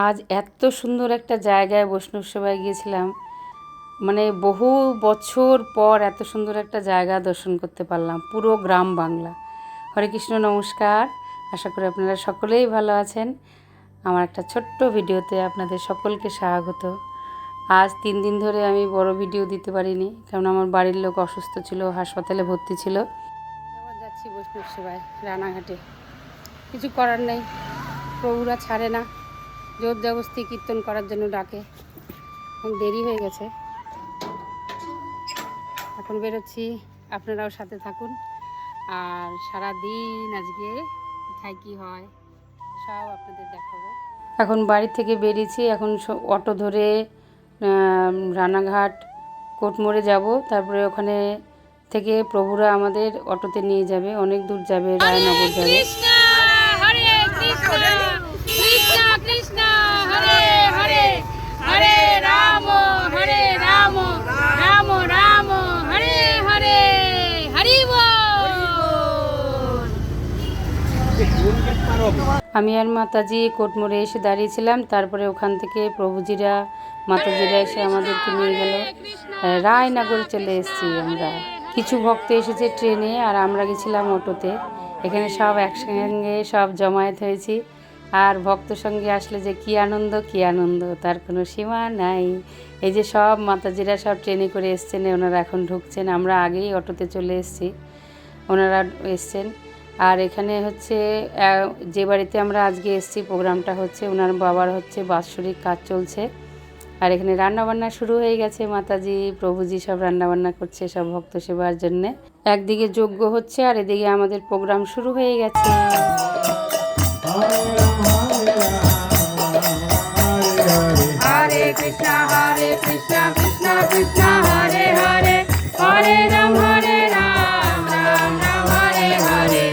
আজ এত সুন্দর একটা জায়গায় বৈষ্ণব সেবায় গিয়েছিলাম, মানে বহু বছর পর এত সুন্দর একটা জায়গা দর্শন করতে পারলাম, পুরো গ্রাম বাংলা। হরে কৃষ্ণ, নমস্কার। আশা করি আপনারা সকলেই ভালো আছেন। আমার একটা ছোট্ট ভিডিওতে আপনাদের সকলকে স্বাগত। আজ 3 দিন ধরে আমি বড় ভিডিও দিতে পারিনি, কারণ আমার বাড়ির লোক অসুস্থ ছিল, হাসপাতালে ভর্তি ছিল। আবার যাচ্ছি বৈষ্ণব সেবায় রানাঘাটে। কিছু করার নেই, প্রভুরা ছাড়ে না, জোর জবস্তি কীর্তন করার জন্য ডাকে। এখন দেরি হয়ে গেছে, এখন বেরোচ্ছি। আপনারাও সাথে থাকুন, আর সারা দিন আজকে কোথায় কী হয় সব আপনাদের দেখাবো। এখন বাড়ি থেকে বেরিয়েছি, এখন অটো ধরে রানাঘাট কোটমোড়ে যাব, তারপরে ওখানে থেকে প্রভুরা আমাদের অটোতে নিয়ে যাবে, অনেক দূর যাবে, রায়নগর যাবে। আমি আর মাতাজি কোটমোড়ে এসে দাঁড়িয়েছিলাম, তারপরে ওখান থেকে প্রভুজিরা মাতাজিরা এসে আমাদেরকে নিয়ে গেল। রায়নগরে চলে এসেছি আমরা। কিছু ভক্ত এসেছে ট্রেনে, আর আমরা গেছিলাম অটোতে। এখানে সব একসঙ্গে সব জমায়েত হয়েছি, আর ভক্ত সঙ্গে আসলে যে কী আনন্দ তার কোনো সীমা নাই। এই যে সব মাতাজিরা সব ট্রেনে করে এসছেন, ওনারা এখন ঢুকছেন। আমরা আগেই অটোতে চলে এসেছি, ওনারা এসছেন। আর এখানে হচ্ছে যে বাড়িতে আমরা আজকে এসেছি, প্রোগ্রামটা হচ্ছে ওনার বাবার হচ্ছে বাৎসরিক কাজ চলছে, আর এখানে রান্নাবান্না শুরু হয়ে গেছে। মাতাজি প্রভুজি সব রান্নাবান্না করছে সব ভক্ত সেবার জন্যে। একদিকে যজ্ঞ হচ্ছে, আর এদিকে আমাদের প্রোগ্রাম শুরু হয়ে গেছে। হরে কৃষ্ণ কৃষ্ণ কৃষ্ণ হরে হরে, হরে রাম রাম রাম হরে হরে।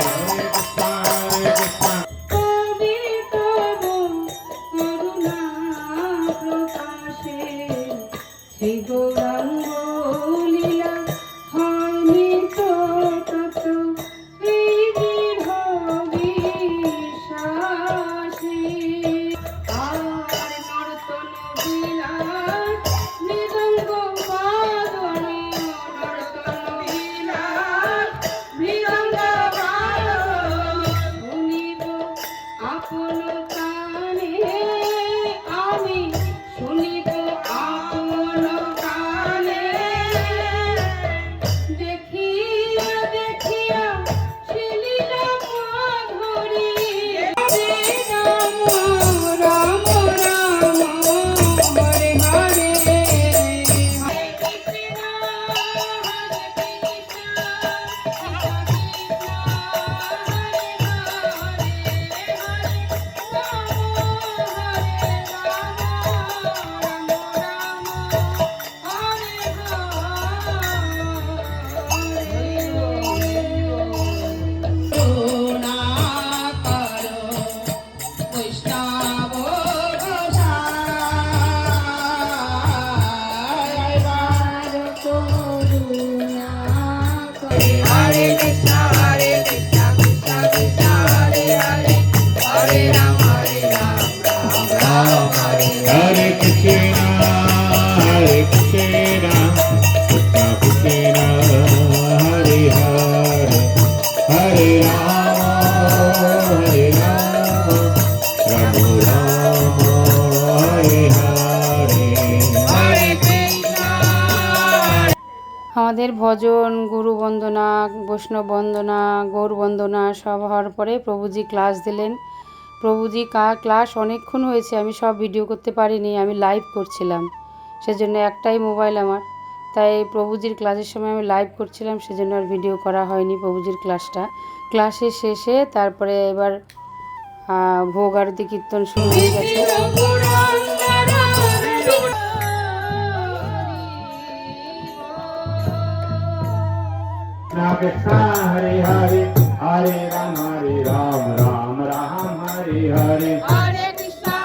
আমাদের ভজন, গুরু বন্দনা, বৈষ্ণব বন্দনা, গৌর বন্দনা সব হওয়ার পরে প্রভুজি ক্লাস দিলেন। প্রভুজি ক্লাস অনেকক্ষণ হয়েছে, আমি সব ভিডিও করতে পারিনি, আমি লাইভ করছিলাম, সেজন্য একটাই মোবাইল আমার। তাই প্রভুজির ক্লাসের সময় আমি লাইভ করছিলাম, সেজন্য আর ভিডিও করা হয়নি প্রভুজির ক্লাসটা। ক্লাসের শেষে তারপরে এবার ভোগ আরতি কীর্তন শুরু হয়ে গেছে। Krishna Hare Hare, Hare Ram Ram Ram Hare Hare, Hare Krishna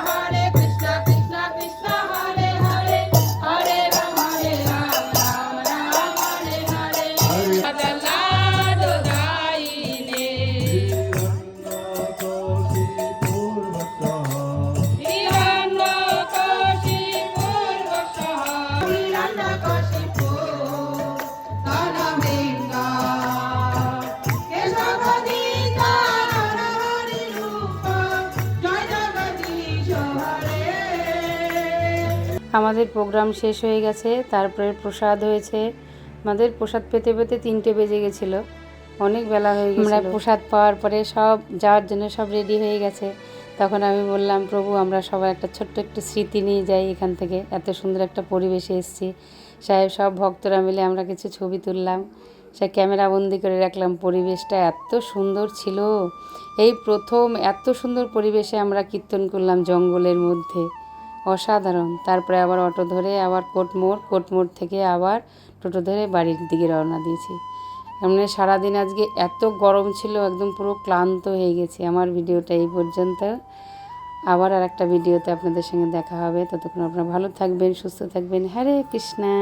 Krishna Krishna Hare Hare, Hare Ram Ram Hare Hare, Hare Krishna আমাদের প্রোগ্রাম শেষ হয়ে গেছে, তারপরে প্রসাদ হয়েছে। আমাদের প্রসাদ পেতে পেতে 3টে বেজে গেছিলো, অনেক বেলা হয়ে গেছিল। আমরা প্রসাদ পাওয়ার পরে সব যাওয়ার জন্য সব রেডি হয়ে গেছে। তখন আমি বললাম, প্রভু আমরা সবাই একটা ছোট্ট একটু স্মৃতি নিয়ে যাই এখান থেকে, এত সুন্দর একটা পরিবেশে এসেছি। সাহেব সব ভক্তরা মিলে আমরা কিছু ছবি তুললাম, সে ক্যামেরা বন্দি করে রাখলাম। পরিবেশটা এত সুন্দর ছিল, এই প্রথম এত সুন্দর পরিবেশে আমরা কীর্তন করলাম জঙ্গলের মধ্যে, অসাধারণ। তারপরে আবার অটো ধরে আবার কোটমোড় থেকে আবার টোটো ধরে বাড়ির দিকে রওনা দিয়েছি। এমনি সারাদিন আজকে এত গরম ছিল, একদম পুরো ক্লান্ত হয়ে গেছি। আমার ভিডিওটা এই পর্যন্ত, আবার আর একটা ভিডিওতে আপনাদের সঙ্গে দেখা হবে। ততক্ষণ আপনারা ভালো থাকবেন, সুস্থ থাকবেন। হরে কৃষ্ণা।